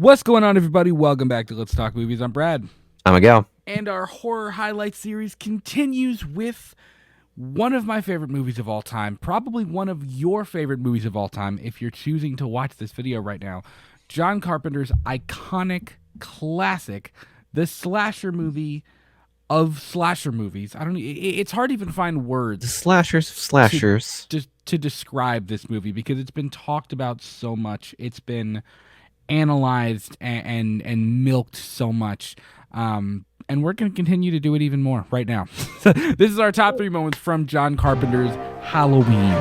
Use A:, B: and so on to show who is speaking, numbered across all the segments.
A: What's going on, everybody? Welcome back to Let's Talk Movies. I'm Brad.
B: I'm Miguel.
A: And our horror highlight series continues with one of my favorite movies of all time, probably one of your favorite movies of all time, if you're choosing to watch this video right now. John Carpenter's iconic classic, the slasher movie of slasher movies. It's hard to even find words.
B: The slashers.
A: To describe this movie because it's been talked about so much. It's been analyzed and milked so much. And we're going to continue to do it even more right now. This is our top 3 moments from John Carpenter's Halloween.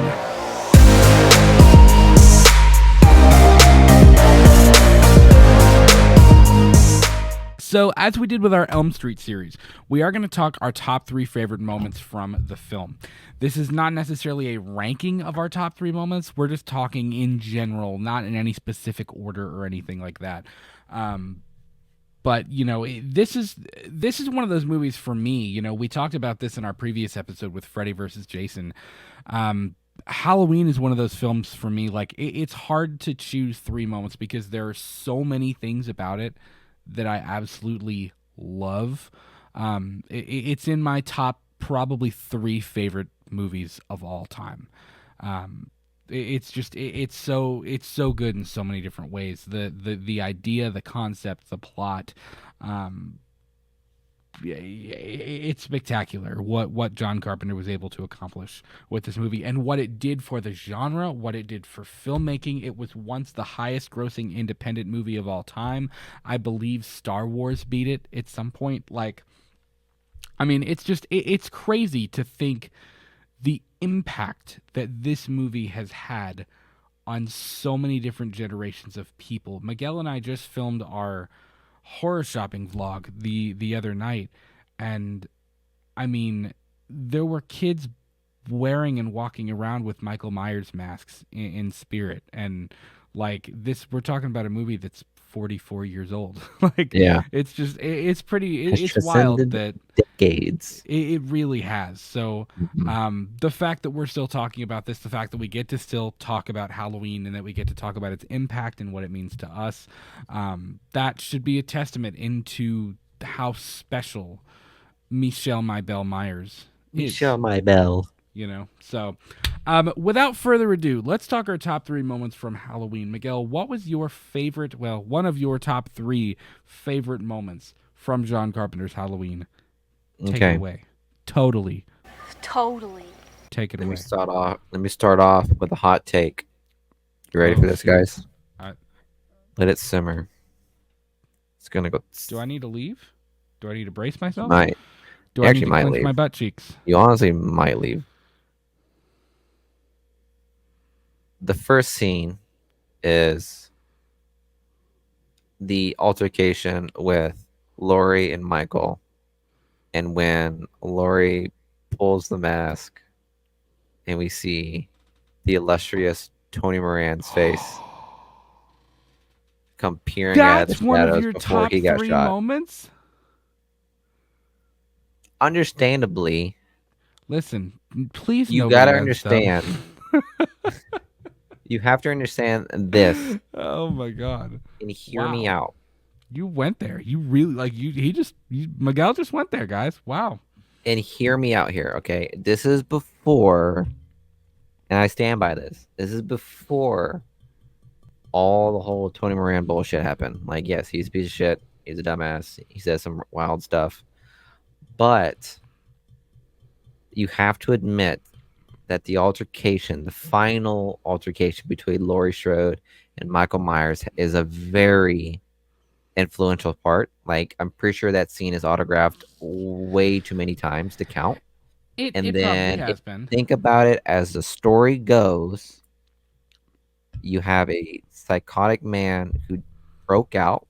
A: So, as we did with our Elm Street series, we are going to talk our top 3 favorite moments from the film. This is not necessarily a ranking of our top 3 moments. We're just talking in general, not in any specific order or anything like that. But, you know, this is one of those movies for me. You know, we talked about this in our previous episode with Freddy versus Jason. Halloween is one of those films for me. Like, it's hard to choose 3 moments because there are so many things about it that I absolutely love. It's in my top probably 3 favorite movies of all time. It's so good in so many different ways. The idea, the concept, the plot. It's spectacular what John Carpenter was able to accomplish with this movie and what it did for the genre, what it did for filmmaking. It was once the highest grossing independent movie of all time. I believe Star Wars beat it at some point. Like, I mean, it's crazy to think the impact that this movie has had on so many different generations of people. Miguel and I just filmed our horror shopping vlog the other night, and I mean, there were kids wearing and walking around with Michael Myers masks in spirit, and like this, we're talking about a movie that's 44 years old. Like,
B: Yeah,
A: it's just it's
B: has
A: wild
B: transcended
A: that
B: decades.
A: it really has. So the fact that we're still talking about this, the fact that we get to still talk about Halloween and that we get to talk about its impact and what it means to us, that should be a testament into how special Michelle Mybelle Myers is.
B: Michelle Mybelle.
A: You know, so without further ado, let's talk our top 3 moments from Halloween. Miguel, what was your favorite, one of your top 3 favorite moments from John Carpenter's Halloween? Take it away. Totally. Take it away.
B: Let me start off with a hot take. You ready for this, guys? Let it simmer. It's gonna go.
A: Do I need to leave? Do I need to brace myself?
B: Might.
A: Do I need to clench my butt cheeks?
B: You honestly might leave. The first scene is the altercation with Laurie and Michael. And when Laurie pulls the mask and we see the illustrious Tony Moran's face come peering out of the shadows before he got shot. That's one of your top 3
A: moments?
B: Understandably.
A: Listen, please.
B: You gotta understand. You have to understand this.
A: Oh my god!
B: And hear me out.
A: You went there. You really Miguel just went there, guys. Wow.
B: And hear me out here, okay? This is before, and I stand by this. This is before all the whole Tony Moran bullshit happened. Like, yes, he's a piece of shit. He's a dumbass. He says some wild stuff. But you have to admit that the altercation, the final altercation between Laurie Strode and Michael Myers is a very influential part. Like, I'm pretty sure that scene is autographed way too many times to count.
A: It probably has been.
B: Think about it as the story goes. You have a psychotic man who broke out.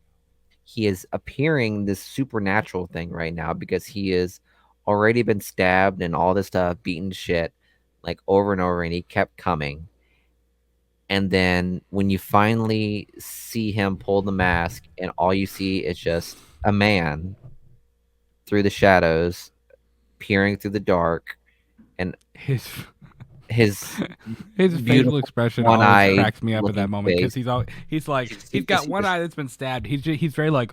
B: He is appearing this supernatural thing right now because he has already been stabbed and all this stuff, beaten to shit, like over and over, and he kept coming. And then when you finally see him pull the mask and all you see is just a man through the shadows, peering through the dark, and his
A: His facial
B: beautiful
A: expression always
B: one-eyed
A: cracks me up at that
B: looking
A: moment because
B: face.
A: he's like he's
B: You just
A: got
B: see
A: one
B: this
A: eye that's been stabbed. He's very like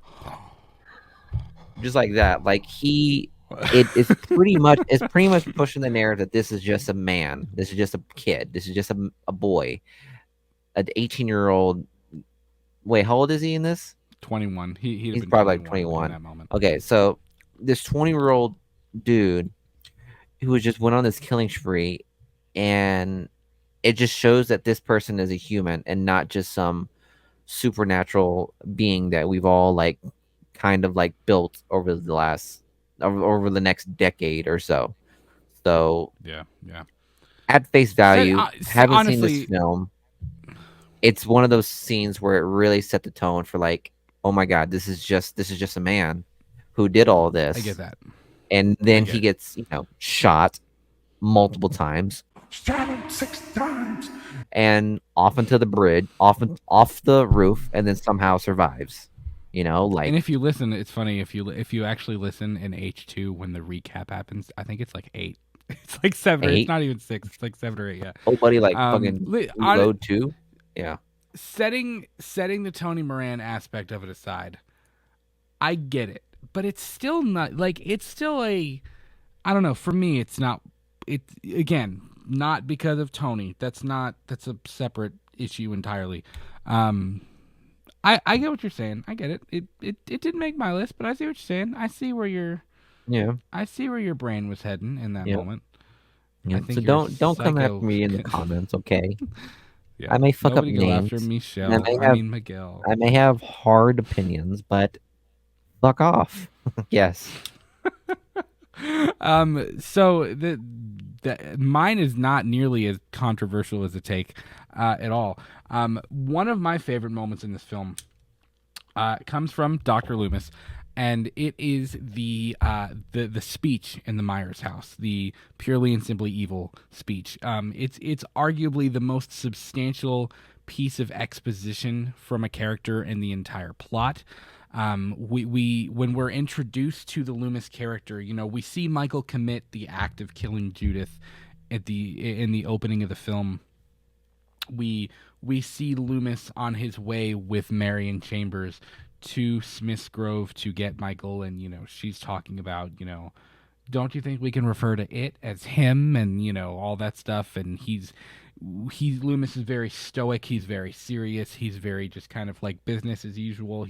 B: just like that. Like it's pretty much pushing the narrative that this is just a man. This is just a kid. This is just a boy, an 18-year-old. Wait, how old is he in this?
A: 21. He'd have
B: He's
A: been
B: probably like
A: 21 in
B: 21.
A: that moment.
B: Okay, so this 20-year-old dude who just went on this killing spree, and it just shows that this person is a human and not just some supernatural being that we've all like kind of like built over the next decade or so. So
A: Yeah, yeah.
B: at face value, haven't seen this
A: Honestly,
B: film. It's one of those scenes where it really set the tone for like, oh my god, this is just a man who did all
A: I get
B: this,
A: that.
B: and
A: I
B: then
A: get
B: he
A: it.
B: gets shot multiple times
C: Shot him 6 times.
B: and off into the bridge, off the roof, and then somehow survives.
A: And
B: Like
A: if you listen, it's funny if you actually listen in H2 when the recap happens. I think it's like 8. It's like 7 or it's
B: eight.
A: not even 6. It's like 7 or 8. Yeah.
B: Oh, buddy, like fucking
A: On
B: reload too. Yeah,
A: setting the Tony Moran aspect of it aside, I get it, but it's still not like it's still a. I don't know. For me, it's not. It again, not because of Tony. That's a separate issue entirely. Um, I get what you're saying. I get it. It didn't make my list, but I see what you're saying.
B: yeah,
A: I see where your brain was heading in that
B: yeah,
A: moment.
B: yeah.
A: I
B: So
A: think you're
B: don't come after
A: psycho.
B: me in the comments, okay?
A: Yeah.
B: I may fuck up
A: Nobody go after
B: names. And
A: Michelle. Miguel.
B: I may have hard opinions, but fuck off. Yes.
A: So the mine is not nearly as controversial as a take at all. One of my favorite moments in this film comes from Doctor Loomis, and it is the speech in the Myers house, the purely and simply evil speech. It's arguably the most substantial piece of exposition from a character in the entire plot. We when we're introduced to the Loomis character, we see Michael commit the act of killing Judith in the opening of the film. We see Loomis on his way with Marion Chambers to Smith's Grove to get Michael, and she's talking about, don't you think we can refer to it as him, and all that stuff. And he's Loomis is very stoic. He's very serious. He's very just kind of like business as usual.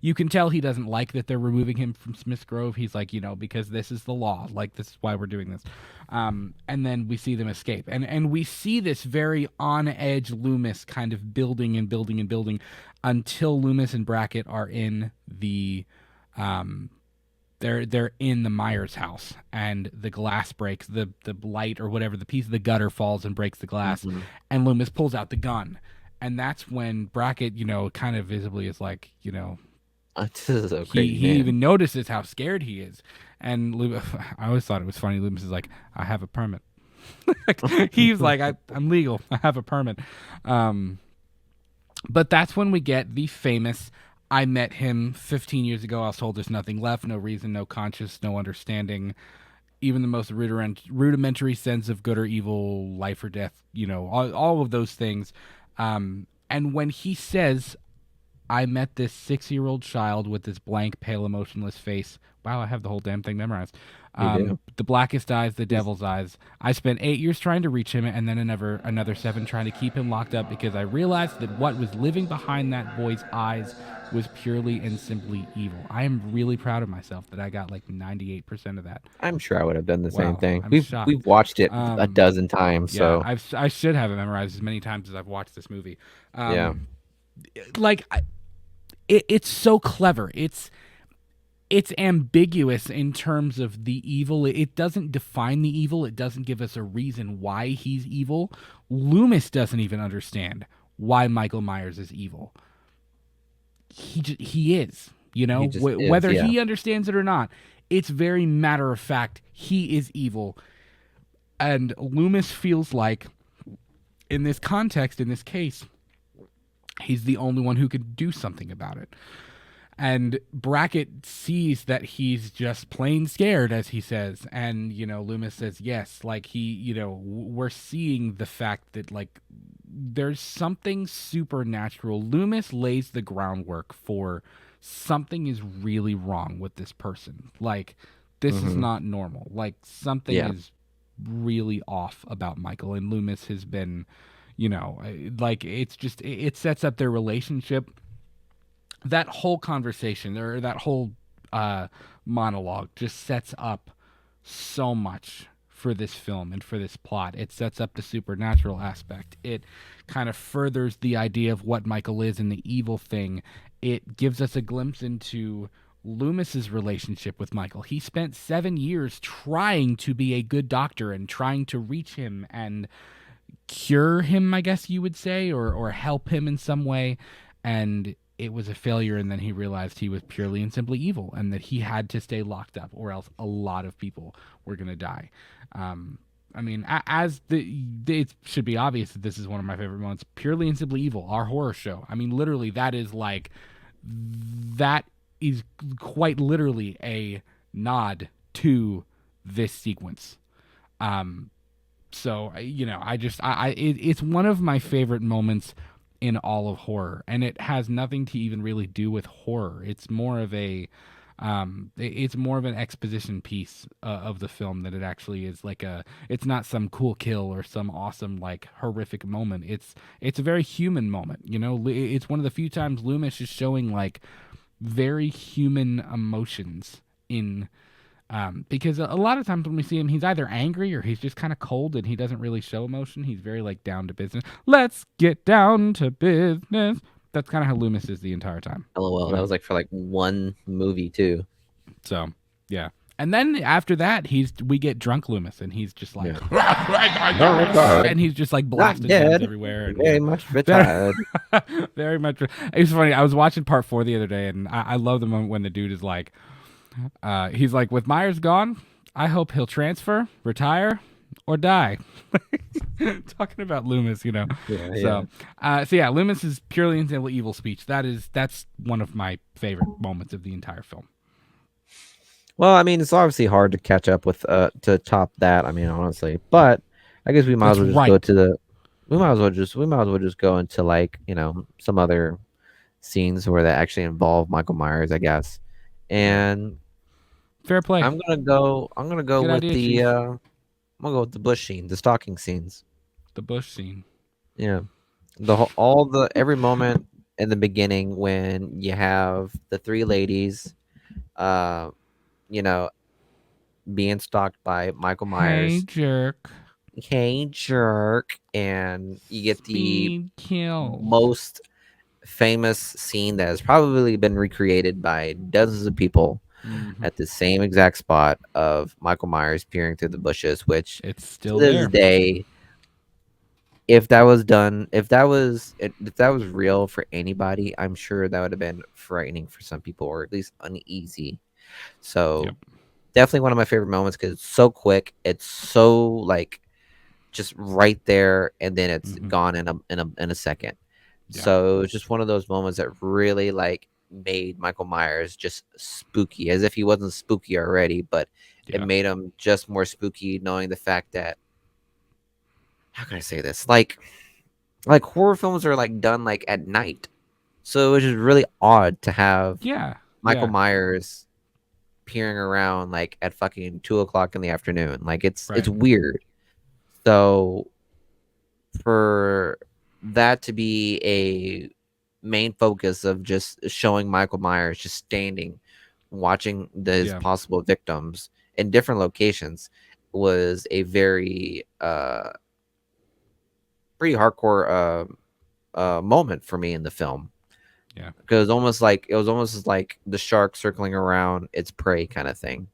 A: You can tell he doesn't like that they're removing him from Smith's Grove. He's like, because this is the law. Like, this is why we're doing this. And then we see them escape, and we see this very on edge Loomis kind of building and building and building until Loomis and Brackett are in the they're in the Myers house, and the glass breaks, the light or whatever, the piece of the gutter falls and breaks the glass, and Loomis pulls out the gun, and that's when Brackett, kind of visibly is like,
B: This is a crazy
A: he
B: man.
A: even notices how scared he is, and I always thought it was funny. Loomis is like, I have a permit. He's like, I'm legal. I have a permit. But that's when we get the famous, I met him 15 years ago. I was told there's nothing left, no reason, no conscience, no understanding, even the most rudimentary sense of good or evil, life or death, all of those things. And when he says, I met this 6-year-old child with this blank, pale, emotionless face. Wow, I have the whole damn thing memorized.
B: You do.
A: The blackest eyes, the devil's eyes. I spent 8 years trying to reach him, and then another 7 trying to keep him locked up, because I realized that what was living behind that boy's eyes was purely and simply evil. I am really proud of myself that I got like 98% of that.
B: I'm sure I would have done the same
A: Wow,
B: thing.
A: I'm
B: We've
A: shocked.
B: we've watched it a dozen times, so
A: Yeah, I should have it memorized as many times as I've watched this movie.
B: yeah.
A: Like, it's so clever. It's ambiguous in terms of the evil. It doesn't define the evil. It doesn't give us a reason why he's evil. Loomis doesn't even understand why Michael Myers is evil. He is,
B: He just is,
A: whether
B: yeah.
A: he understands it or not. It's very matter of fact. He is evil. And Loomis feels like, in this context, in this case, he's the only one who could do something about it. And Brackett sees that he's just plain scared, as he says. And, Loomis says, yes, like we're seeing the fact that, like, there's something supernatural. Loomis lays the groundwork for something is really wrong with this person. Like, this is not normal. Like, something is really off about Michael. And Loomis has been, like, it's just, it sets up their relationship. That whole conversation or that whole monologue just sets up so much for this film and for this plot. It sets up the supernatural aspect. It kind of furthers the idea of what Michael is and the evil thing. It gives us a glimpse into Loomis's relationship with Michael. He spent 7 years trying to be a good doctor and trying to reach him and cure him, I guess you would say, or help him in some way. And it was a failure, and then he realized he was purely and simply evil and that he had to stay locked up or else a lot of people were going to die. I mean, it should be obvious that this is one of my favorite moments. Purely and Simply Evil, our horror show. I mean, literally, that is quite literally a nod to this sequence. So, it's one of my favorite moments in all of horror, and it has nothing to even really do with horror. It's more of an exposition piece of the film than it actually is. It's not some cool kill or some awesome, like, horrific moment. It's a very human moment. It's one of the few times Loomis is showing, like, very human emotions in. Because a lot of times when we see him, he's either angry or he's just kind of cold and he doesn't really show emotion. He's very, like, down to business. Let's get down to business. That's kind of how Loomis is the entire time.
B: LOL. That was like for like one movie too.
A: So, yeah. And then after that, we get drunk Loomis, and he's just like, and he's just like blasting guns everywhere. And,
B: very much retired.
A: Very much. It was funny. I was watching part 4 the other day, and I love the moment when the dude is like, he's like, with Myers gone, I hope he'll transfer, retire, or die. Talking about Loomis,
B: Yeah,
A: So Loomis's Purely and Simply Evil speech. That's one of my favorite moments of the entire film.
B: Well, I mean, it's obviously hard to catch up with to top that. I mean, honestly, but I guess we might as well just go to we might as well just go into, like, some other scenes where that actually involve Michael Myers, I guess. And
A: fair play.
B: I'm gonna go with the bush scene, the stalking scenes.
A: The bush scene.
B: Yeah, every moment in the beginning when you have the 3 ladies, being stalked by Michael Myers. Hey jerk, and you get the most famous scene that has probably been recreated by dozens of people at the same exact spot of Michael Myers peering through the bushes, which
A: it's still
B: to this
A: there.
B: day, if that was real for anybody, I'm sure that would have been frightening for some people, or at least uneasy. So definitely one of my favorite moments because it's so quick. It's so, like, just right there, and then it's gone in a second. Yeah. So it was just one of those moments that really, like, made Michael Myers just spooky, as if he wasn't spooky already, but it made him just more spooky, knowing the fact that, how can I say this? Like horror films are, like, done, like, at night. So it was just really odd to have Michael Myers peering around, like, at fucking 2:00 in the afternoon. Like, it's weird. So for that to be a main focus of just showing Michael Myers just standing, watching his possible victims in different locations was a very pretty hardcore moment for me in the film.
A: Yeah,
B: because it was almost like the shark circling around its prey kind of thing.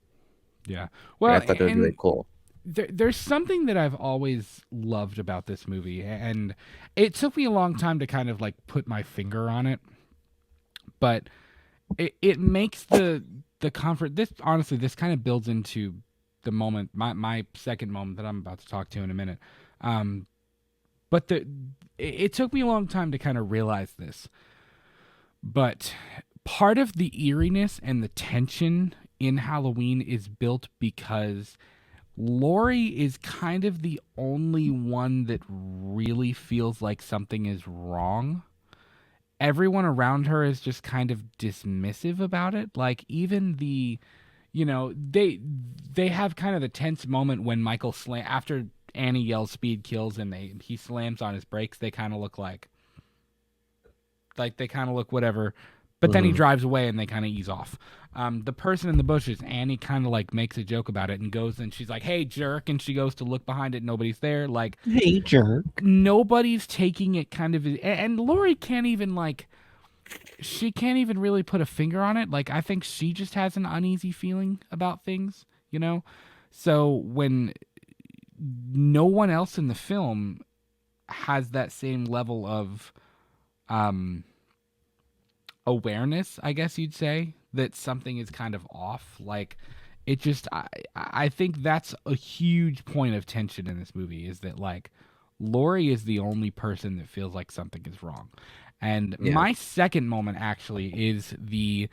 A: Yeah, well,
B: I thought that was really cool.
A: There's something that I've always loved about this movie, and it took me a long time to kind of, like, put my finger on it, but it makes the comfort. This kind of builds into the moment, my second moment that I'm about to talk to in a minute. But it took me a long time to kind of realize this. But part of the eeriness and the tension in Halloween is built because Laurie is kind of the only one that really feels like something is wrong. Everyone around her is just kind of dismissive about it. Like even they have kind of the tense moment when Michael after Annie yells speed kills and he slams on his brakes. They kind of look like they kind of look whatever. But then he drives away and they kind of ease off. The person in the bushes, Annie kind of like makes a joke about it and goes and she's like, "Hey, jerk." And she goes to look behind it. Nobody's there. Like,
B: "Hey, jerk."
A: Nobody's taking it kind of. And Laurie can't even she can't even really put a finger on it. Like, I think she just has an uneasy feeling about things, So when no one else in the film has that same level of awareness, I guess you'd say, that something is kind of off. Like, it just, I think that's a huge point of tension in this movie, is that like Laurie is the only person that feels like something is wrong. And my second moment actually is the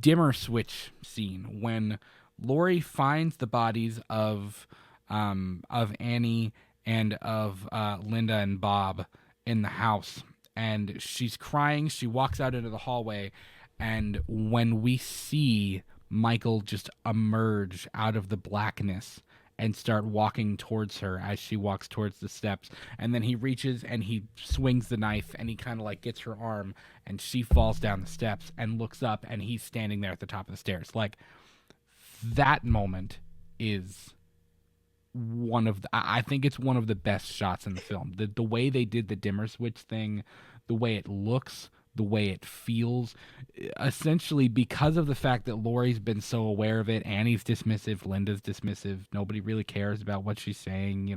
A: dimmer switch scene when Laurie finds the bodies of Annie and of Linda and Bob in the house, and she's crying. She walks out into the hallway, and when we see Michael just emerge out of the blackness and start walking towards her as she walks towards the steps, and then he reaches and he swings the knife and he kind of like gets her arm, and she falls down the steps and looks up and he's standing there at the top of the stairs. Like, that moment is I think it's one of the best shots in the film. The way they did the dimmer switch thing, the way it looks, the way it feels, essentially because of the fact that Laurie's been so aware of it. Annie's dismissive, Linda's dismissive. Nobody really cares about what she's saying,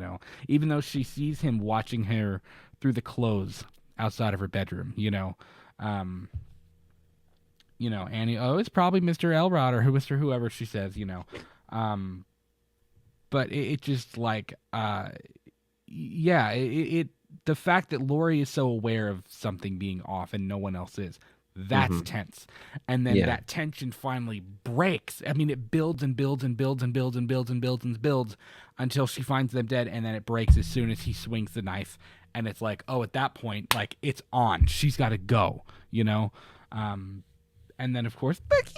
A: even though she sees him watching her through the clothes outside of her bedroom, Annie, it's probably Mr. Elrod or Mr. whoever she says, but it just like, the fact that Laurie is so aware of something being off and no one else is, that's tense. And then that tension finally breaks. I mean, it builds and builds and builds and builds and builds and builds and builds until she finds them dead, and then it breaks as soon as he swings the knife. And it's like, oh, at that point, like, it's on. She's got to go, And then, of course, the keys.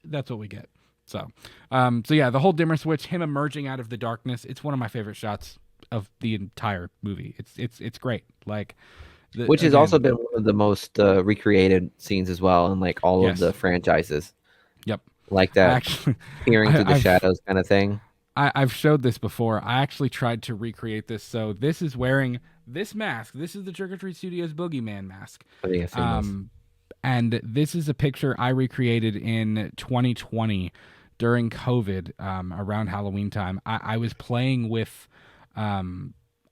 A: That's what we get. So yeah, the whole dimmer switch, him emerging out of the darkness, it's one of my favorite shots of the entire movie. It's great. Like,
B: which has also been one of the most recreated scenes as well in like all of the franchises.
A: Yep.
B: Like that peering through the shadows kind of thing.
A: I've showed this before. I actually tried to recreate this. So this is wearing this mask. This is the Trick or Treat Studios Boogeyman mask.
B: I think I've seen this.
A: And this is a picture I recreated in 2020 during COVID, around Halloween time. I was playing with, I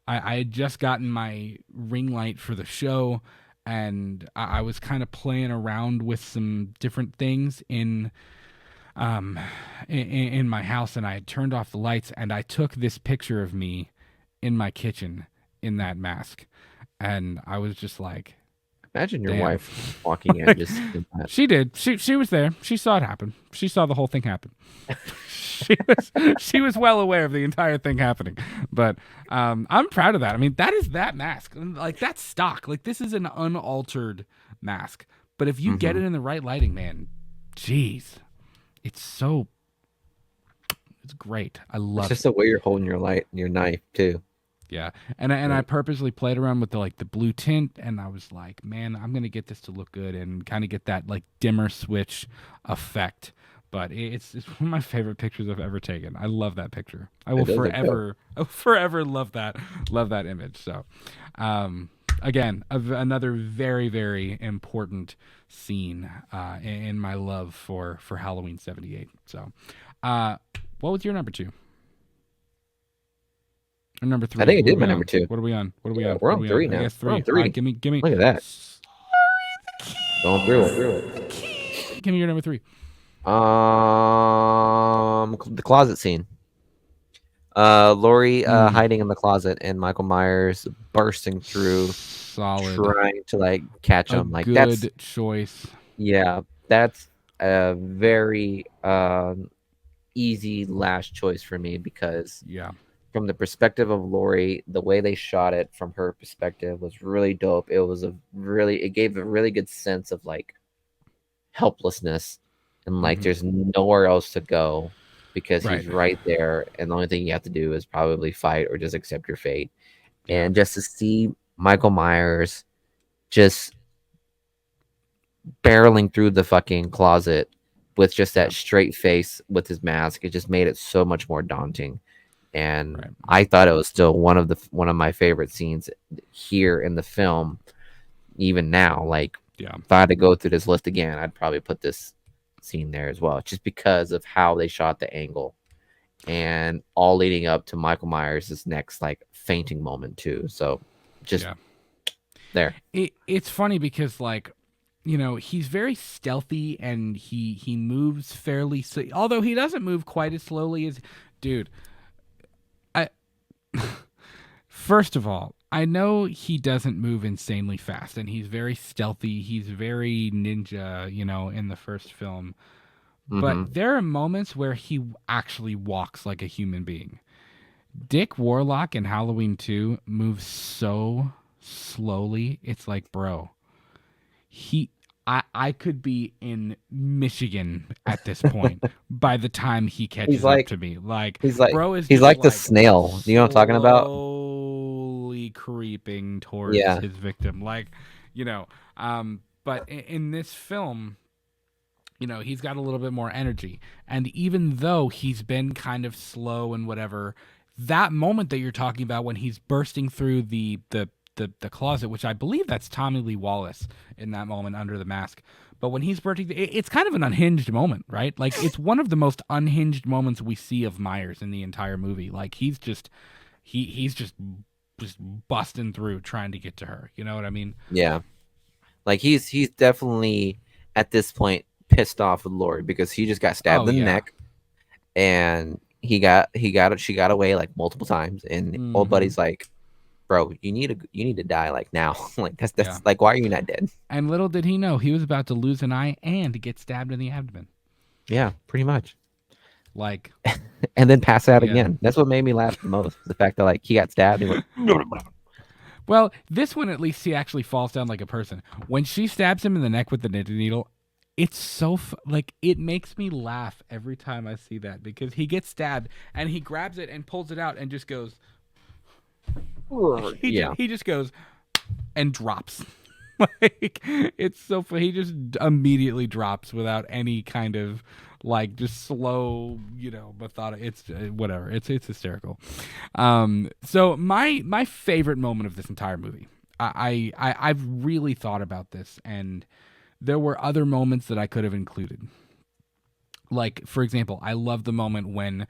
A: had just gotten my ring light for the show, and I was kind of playing around with some different things in my house, and I had turned off the lights, and I took this picture of me in my kitchen in that mask, and I was just like,
B: imagine your wife walking in just in that.
A: She did. She was there. She saw it happen. She saw the whole thing happen. she was well aware of the entire thing happening. But I'm proud of that. I mean, that is that mask. Like, that's stock. Like, this is an unaltered mask. But if you get it in the right lighting, man, geez, it's great. I love it.
B: It's just the way you're holding your knife too.
A: Yeah, and I purposely played around with the blue tint, and I was like, man, I'm gonna get this to look good and kind of get that like dimmer switch effect. But it's one of my favorite pictures I've ever taken. I love that picture. I will forever love that image. So, again, another very, very important scene in my love for Halloween '78. So, what was your number 2? Or number 3?
B: I think it did my number 2.
A: What are we on?
B: We're on 3 now.
A: I guess 3.
B: We're on 3.
A: Right, give me.
B: Look at that. Going through it.
A: Give me your number 3.
B: The closet scene. Laurie hiding in the closet and Michael Myers bursting through
A: solid.
B: trying to like catch
A: A
B: him. Like
A: good
B: that's
A: choice.
B: yeah, that's a very easy last choice for me because
A: Yeah.
B: from the perspective of Laurie, the way they shot it from her perspective was really dope. It gave a really good sense of like helplessness and like
A: Mhm.
B: there's nowhere else to go because
A: Right.
B: he's right there and the only thing you have to do is probably fight or just accept your fate.
A: Yeah.
B: And just to see Michael Myers just barreling through the fucking closet with just
A: Yeah.
B: that straight face with his mask, it just made it so much more daunting. And
A: Right.
B: I thought it was still one of my favorite scenes here in the film. Even now, like
A: Yeah.
B: if I had to go through this list again, I'd probably put this scene there as well, just because of how they shot the angle and all leading up to Michael Myers' next like fainting moment too. So just
A: Yeah.
B: there.
A: It's funny because like, you know, he's very stealthy and he moves fairly although he doesn't move quite as slowly as dude. I First of all, I know he doesn't move insanely fast and he's very stealthy. He's very ninja, you know, in the first film. But
B: Mm-hmm.
A: there are moments where he actually walks like a human being. Dick Warlock in Halloween 2 moves so slowly. It's like, bro, I could be in Michigan at this point by the time he
B: He's
A: catches up
B: like
A: to me. Like,
B: he's like
A: bro is
B: he's
A: just
B: like the
A: like
B: snail. You know what I'm talking about?
A: slowly creeping towards
B: Yeah.
A: his victim. Like, you know, but in this film, you know, he's got a little bit more energy. And even though he's been kind of slow and whatever, that moment that you're talking about when he's bursting through the closet, which I believe that's Tommy Lee Wallace in that moment under the mask. But when he's bursting, it's kind of an unhinged moment, right? Like it's one of the most unhinged moments we see of Myers in the entire movie. Like he's just he's just busting through trying to get to her. You know what I mean?
B: Yeah. Like he's definitely at this point pissed off with Laurie because he just got stabbed
A: Oh
B: in the
A: yeah.
B: neck and she got away like multiple times and old
A: Mm-hmm.
B: buddy's like, bro, you need to die like now. Like
A: Yeah.
B: that's like why are you not dead?
A: And little did he know he was about to lose an eye and get stabbed in the abdomen.
B: Yeah, pretty much.
A: Like,
B: And then pass out
A: yeah.
B: again. That's what made me laugh the most. The fact that like he got stabbed and he went
A: Well, this one at least he actually falls down like a person. When she stabs him in the neck with the knitting needle, it's so like it makes me laugh every time I see that because he gets stabbed and he grabs it and pulls it out and just goes.
B: yeah.
A: He just goes and drops. Like it's so funny. He just immediately drops without any kind of like just slow, you know, methodical. It's whatever. It's hysterical. So my favorite moment of this entire movie. I've really thought about this, and there were other moments that I could have included. Like, for example, I love the moment when,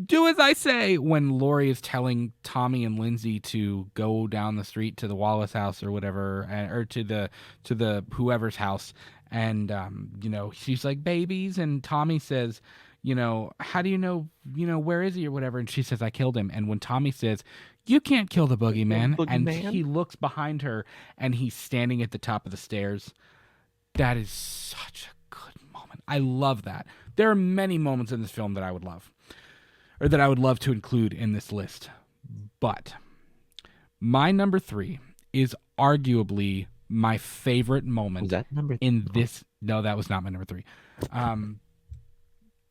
A: do as I say, when Laurie is telling Tommy and Lindsay to go down the street to the Wallace house or whatever, or to the whoever's house, and you know, she's like babies, and Tommy says, you know, how do you know, where is he or whatever, and she says, I killed him, and when Tommy says, you can't kill the boogeyman, and he looks behind her, and he's standing at the top of the stairs. That is such a good moment. I love that. There are many moments in this film that I would love, or that I would love to include in this list. But my number 3 is arguably my favorite moment
B: Was that number
A: in this. No, that was not my number 3.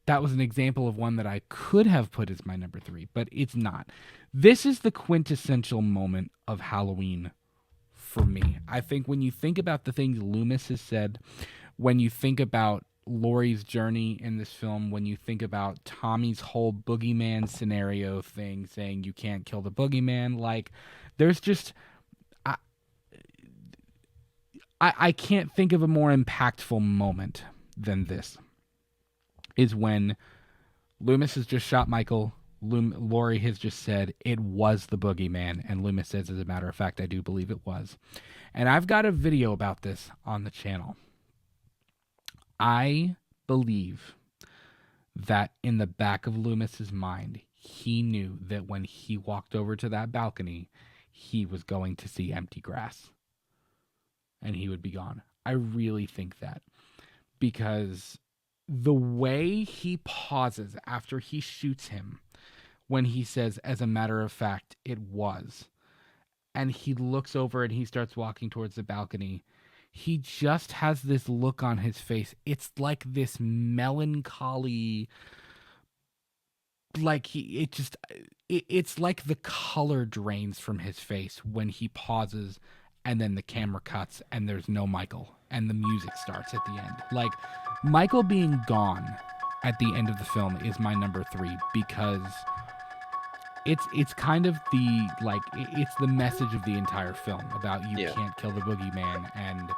A: That was an example of one that I could have put as my number 3, but it's not. This is the quintessential moment of Halloween for me. I think when you think about the things Loomis has said, when you think about Laurie's journey in this film, when you think about Tommy's whole boogeyman scenario thing, saying you can't kill the boogeyman, like there's just I can't think of a more impactful moment than this. Is when Loomis has just shot Michael. Laurie has just said it was the boogeyman, and Loomis says, as a matter of fact, I do believe it was. And I've got a video about this on the channel. I believe that in the back of Loomis's mind, he knew that when he walked over to that balcony, he was going to see empty grass. and he would be gone. I really think that, because the way he pauses after he shoots him, when he says, as a matter of fact, it was, and he looks over and he starts walking towards the balcony, he just has this look on his face. It's like this melancholy, like it's like the color drains from his face when he pauses, and then the camera cuts and there's no Michael and the music starts at the end. Like, Michael being gone at the end of the film is my number 3, because it's kind of the, like, it's the message of the entire film about you can't kill the boogeyman. And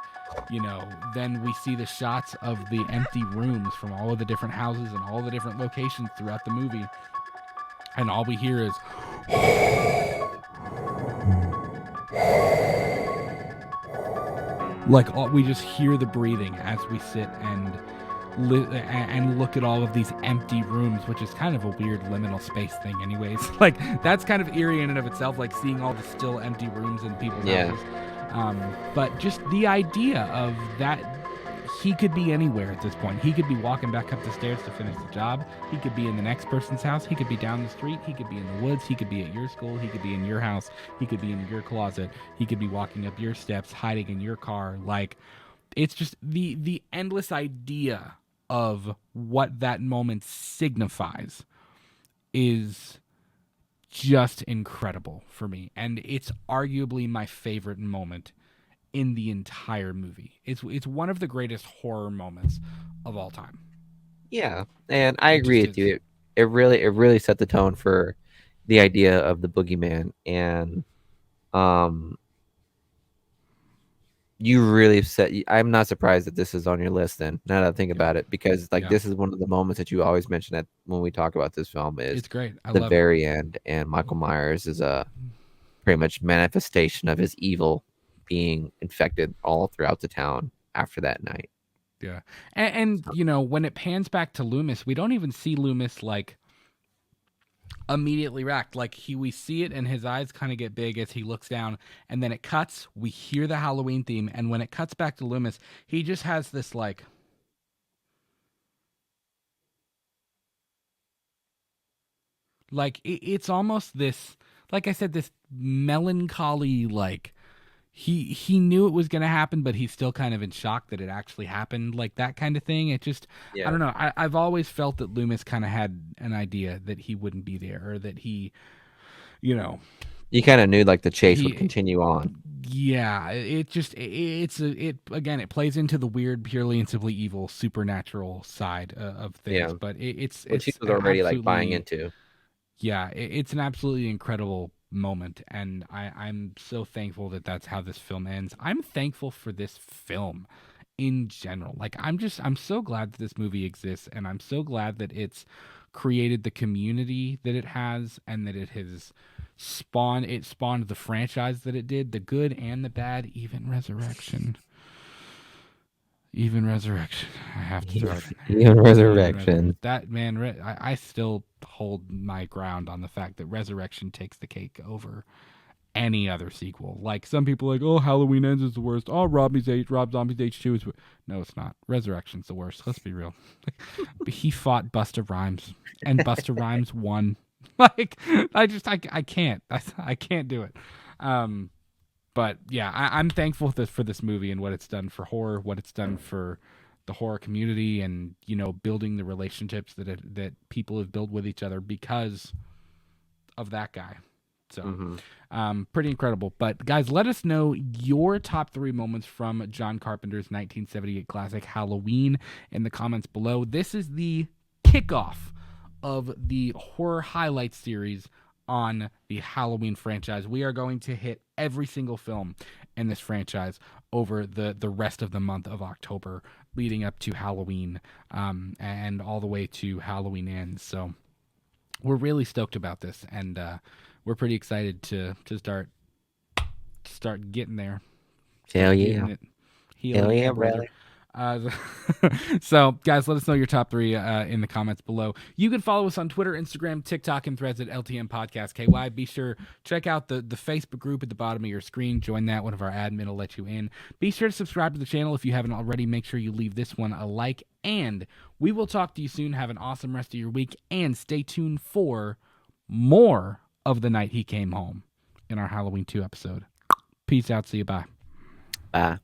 A: then we see the shots of the empty rooms from all of the different houses and all the different locations throughout the movie, and all we hear is we just hear the breathing as we sit and look at all of these empty rooms, which is kind of a weird liminal space thing anyways. Like, that's kind of eerie in and of itself, like seeing all the still empty rooms in people's houses. But just the idea of that, he could be anywhere at this point. He could be walking back up the stairs to finish the job. He could be in the next person's house. He could be down the street. He could be in the woods. He could be at your school. He could be in your house. He could be in your closet. He could be walking up your steps, hiding in your car. Like, it's just the endless idea of what that moment signifies is just incredible for me. And it's arguably my favorite moment in the entire movie. It's one of the greatest horror moments of all time.
B: Yeah, and I agree with you. It really set the tone for the idea of the boogeyman, and you really set. I'm not surprised that this is on your list. Then, now that I think about it, because this is one of the moments that you always mention when we talk about this film. Is
A: it's great. I
B: the
A: love
B: very end, and Michael Myers is a pretty much manifestation of his evil being infected all throughout the town after that night.
A: Yeah. And when it pans back to Loomis, we don't even see Loomis, like, immediately react. Like, we see it and his eyes kind of get big as he looks down, and then it cuts. We hear the Halloween theme, and when it cuts back to Loomis, he just has this, like, it's almost this, like I said, this melancholy, like, he knew it was going to happen, but he's still kind of in shock that it actually happened, like that kind of thing. It just, I don't know. I've always felt that Loomis kind of had an idea that he wouldn't be there, or that he, you
B: kind of knew, like, the chase would continue on.
A: Yeah, it just, again, it plays into the weird, purely and simply evil, supernatural side of things. Yeah. But it's
B: he was already, like, buying into.
A: Yeah, it's an absolutely incredible moment, and I'm so thankful that that's how this film ends. I'm thankful for this film in general. Like, I'm so glad that this movie exists, and I'm so glad that it's created the community that it has, and that it has spawned the franchise that it did, the good and the bad, even Resurrection. I have to throw it in there.
B: Even Resurrection.
A: That, man, I still hold my ground on the fact that Resurrection takes the cake over any other sequel. Like, some people are like, oh, Halloween Ends is the worst. Oh, Rob Zombie's H2 is... No, it's not. Resurrection's the worst. Let's be real. He fought Busta Rhymes, and Busta Rhymes won. Like, I can't. I can't do it. But yeah, I'm thankful for this movie and what it's done for horror, what it's done for the horror community, and building the relationships that people have built with each other because of that guy. So, pretty incredible. But guys, let us know your top 3 moments from John Carpenter's 1978 classic Halloween in the comments below. This is the kickoff of the horror highlights series on the Halloween franchise. We are going to hit every single film in this franchise over the rest of the month of October, leading up to Halloween, and all the way to Halloween Ends. So we're really stoked about this, and we're pretty excited to start getting there.
B: Hell yeah.
A: Hell yeah, brother. So, guys, let us know your top 3 in the comments below. You can follow us on Twitter, Instagram, TikTok, and Threads at LTM Podcast KY. Be sure check out the Facebook group at the bottom of your screen. Join that. One of our admin will let you in. Be sure to subscribe to the channel if you haven't already. Make sure you leave this one a like, and we will talk to you soon. Have an awesome rest of your week, and stay tuned for more of The Night He Came Home in our Halloween 2 episode. Peace out. See you. Bye.
B: Bye.